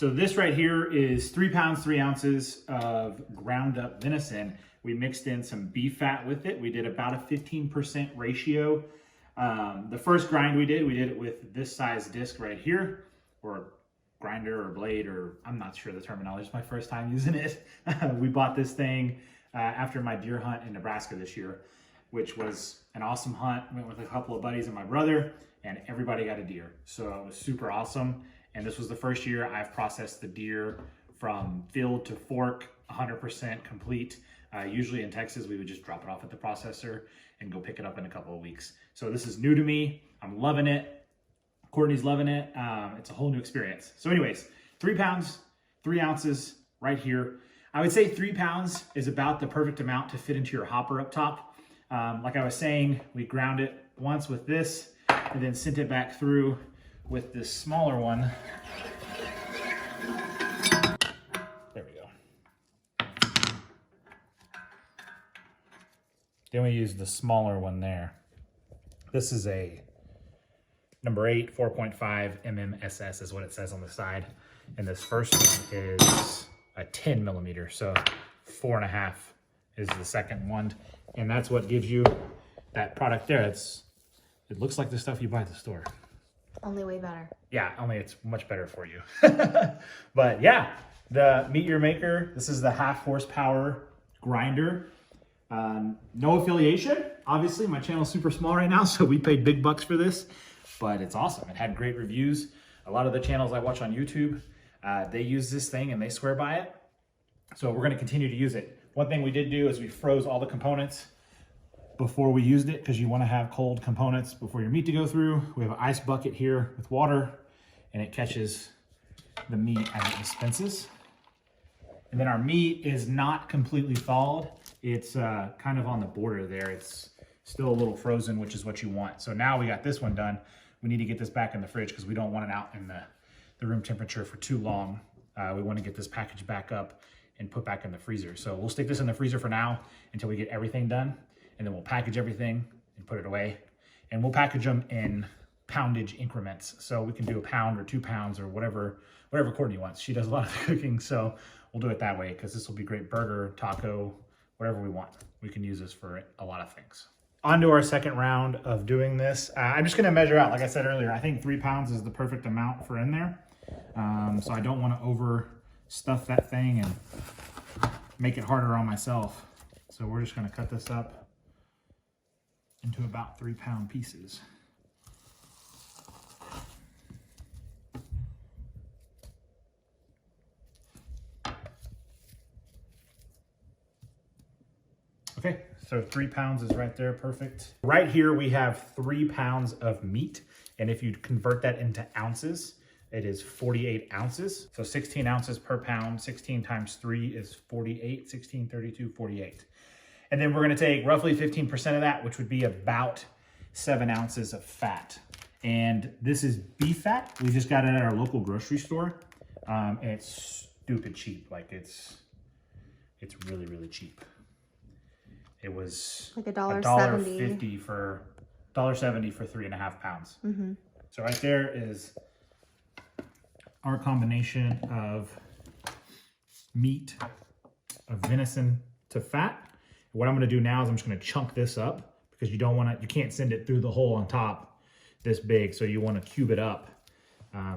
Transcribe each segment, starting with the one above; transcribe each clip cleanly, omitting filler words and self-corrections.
So this right here is 3 pounds, 3 ounces of ground up venison. We mixed in some beef fat with it. We did about a 15% ratio. The first grind we did it with this size disc right here, or grinder or blade, or I'm not sure the terminology. It's my first time using it. We bought this thing after my deer hunt in Nebraska this year, which was an awesome hunt. Went with a couple of buddies and my brother, and everybody got a deer. So it was super awesome. And this was the first year I've processed the deer from field to fork, 100% complete. Usually in Texas, we would just drop it off at the processor and go pick it up in a couple of weeks. So this is new to me. I'm loving it. Courtney's loving it. It's a whole new experience. So anyways, 3 pounds, 3 ounces right here. I would say 3 pounds is about the perfect amount to fit into your hopper up top. Like I was saying, we ground it once with this and then sent it back through with this smaller one. There we go. Then we use the smaller one there. This is a number 8, 4.5 MMSS is what it says on the side. And this first one is a 10 millimeter. So 4.5 is the second one. And that's what gives you that product there. It looks like the stuff you buy at the store. Only way better. Yeah, only it's much better for you. But yeah, the Meet Your Maker, this is the 1/2 horsepower grinder. No affiliation. Obviously, my channel's super small right now, so we paid big bucks for this, but it's awesome. It had great reviews. A lot of the channels I watch on YouTube, they use this thing and they swear by it. So we're gonna continue to use it. One thing we did do is we froze all the components before we used it, because you want to have cold components before your meat to go through. We have an ice bucket here with water, and it catches the meat as it dispenses. And then our meat is not completely thawed. It's kind of on the border there. It's still a little frozen, which is what you want. So now we got this one done. We need to get this back in the fridge because we don't want it out in the room temperature for too long. We want to get this package back up and put back in the freezer. So we'll stick this in the freezer for now until we get everything done. And then we'll package everything and put it away. And we'll package them in poundage increments. So we can do 1 pound or 2 pounds or whatever Courtney wants. She does a lot of the cooking, so we'll do it that way because this will be great burger, taco, whatever we want. We can use this for a lot of things. On to our second round of doing this. I'm just gonna measure out, like I said earlier, I think 3 pounds is the perfect amount for in there. So I don't wanna overstuff that thing and make it harder on myself. So we're just gonna cut this up into about 3 pound pieces. Okay, so 3 pounds is right there, perfect. Right here we have 3 pounds of meat, and if you convert that into ounces, it is 48 ounces. So 16 ounces per pound, 16 times 3 is 48, 16, 32, 48. And then we're gonna take roughly 15% of that, which would be about 7 ounces of fat. And this is beef fat. We just got it at our local grocery store. And it's stupid cheap. Like it's really, really cheap. It was like $1.70. $1.70 for 3.5 pounds. Mm-hmm. So right there is our combination of meat, of venison to fat. What I'm gonna do now is I'm just gonna chunk this up because you can't send it through the hole on top this big. So you wanna cube it up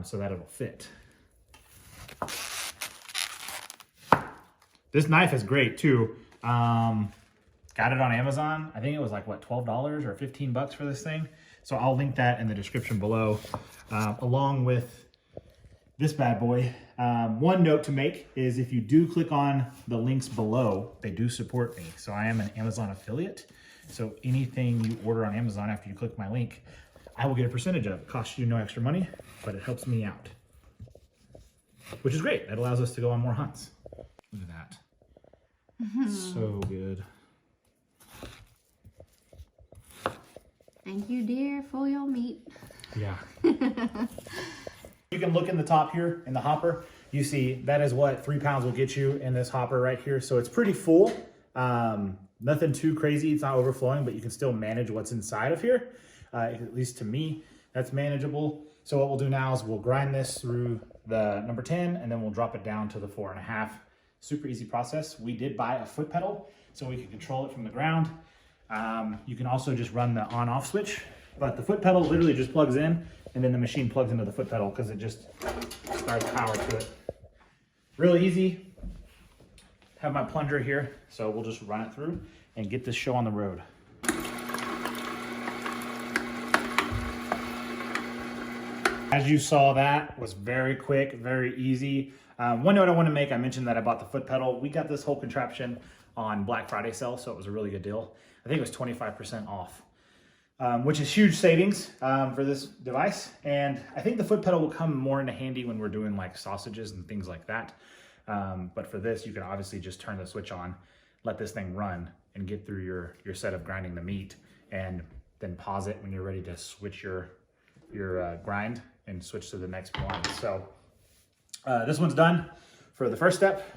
so that it'll fit. This knife is great too. Got it on Amazon. I think it was like, what, $12 or 15 bucks for this thing. So I'll link that in the description below, along with this bad boy. One note to make is if you do click on the links below, they do support me. So I am an Amazon affiliate. So anything you order on Amazon after you click my link, I will get a percentage of it. Costs you no extra money, but it helps me out, which is great. That allows us to go on more hunts. Look at that. Mm-hmm. So good. Thank you, dear, for your meat. Yeah. You can look in the top here in the hopper. You see that is what 3 pounds will get you in this hopper right here. So it's pretty full. Nothing too crazy. It's not overflowing, but you can still manage what's inside of here. At least to me, that's manageable. So what we'll do now is we'll grind this through the number 10 and then we'll drop it down to the 4.5. Super easy process. We did buy a foot pedal so we can control it from the ground. You can also just run the on-off switch, but the foot pedal literally just plugs in and then the machine plugs into the foot pedal because it just starts power to it. Really easy. Have my plunger here, so we'll just run it through and get this show on the road. As you saw, that was very quick, very easy. One note I want to make, I mentioned that I bought the foot pedal. We got this whole contraption on Black Friday sale, so it was a really good deal. I think it was 25% off, which is huge savings for this device. And I think the foot pedal will come more into handy when we're doing like sausages and things like that. But for this, you can obviously just turn the switch on, let this thing run and get through your set of grinding the meat, and then pause it when you're ready to switch your grind and switch to the next one. So this one's done for the first step.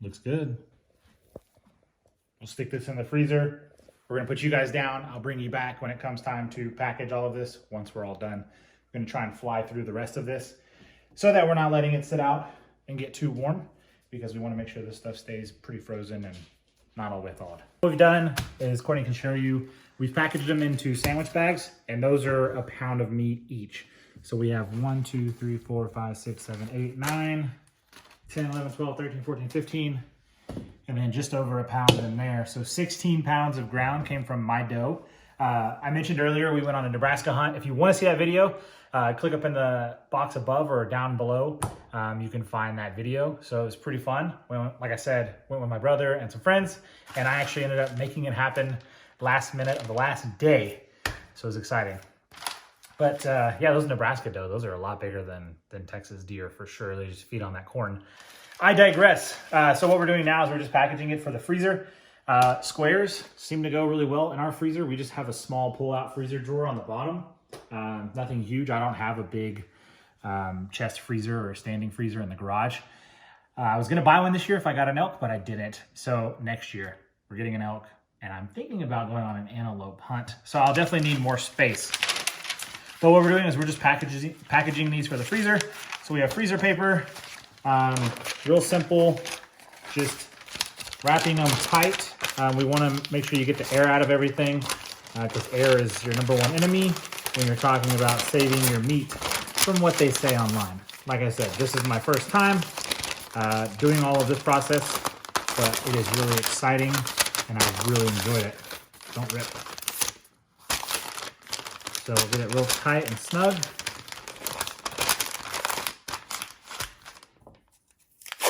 Looks good. We'll stick this in the freezer. We're gonna put you guys down. I'll bring you back when it comes time to package all of this once we're all done. We're gonna try and fly through the rest of this so that we're not letting it sit out and get too warm, because we wanna make sure this stuff stays pretty frozen and not all thawed. What we've done is, Courtney can show you, we've packaged them into sandwich bags, and those are a pound of meat each. So we have 1, 2, 3, 4, 5, 6, 7, 8, 9, 10, 11, 12, 13, 14, 15, and then just over a pound in there. So 16 pounds of ground came from my dough. I mentioned earlier, we went on a Nebraska hunt. If you want to see that video, click up in the box above or down below. You can find that video. So it was pretty fun. Like I said, went with my brother and some friends, and I actually ended up making it happen last minute of the last day. So it was exciting. But yeah, those Nebraska doe, those are a lot bigger than Texas deer for sure. They just feed on that corn. I digress. So what we're doing now is we're just packaging it for the freezer. Squares seem to go really well in our freezer. We just have a small pull-out freezer drawer on the bottom. Nothing huge. I don't have a big chest freezer or standing freezer in the garage. I was gonna buy one this year if I got an elk, but I didn't. So next year we're getting an elk, and I'm thinking about going on an antelope hunt. So I'll definitely need more space. But what we're doing is we're just packaging these for the freezer. So we have freezer paper, real simple, just wrapping them tight. We want to make sure you get the air out of everything, because air is your number one enemy when you're talking about saving your meat from what they say online. Like I said, this is my first time doing all of this process, but it is really exciting and I really enjoyed it. Don't rip. So get it real tight and snug.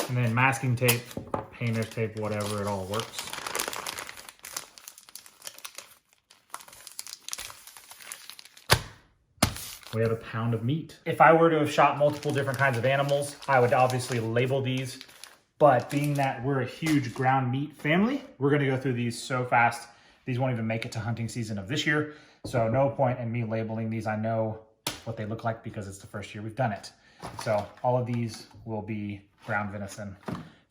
And then masking tape, painter's tape, whatever, it all works. We have a pound of meat. If I were to have shot multiple different kinds of animals, I would obviously label these. But being that we're a huge ground meat family, we're gonna go through these so fast, these won't even make it to hunting season of this year. So no point in me labeling these. I know what they look like because it's the first year we've done it. So all of these will be ground venison,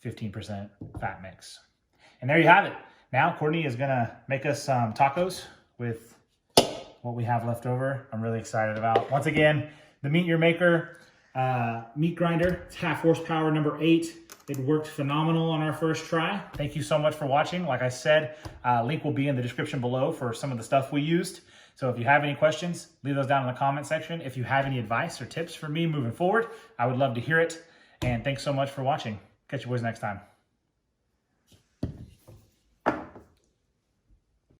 15% fat mix. And there you have it. Now Courtney is gonna make us some tacos with what we have left over. I'm really excited about. Once again, the Meat Your Maker meat grinder. It's 1/2 horsepower, number 8. It worked phenomenal on our first try. Thank you so much for watching. Like I said, link will be in the description below for some of the stuff we used. So if you have any questions, leave those down in the comment section. If you have any advice or tips for me moving forward, I would love to hear it. And thanks so much for watching. Catch you boys next time.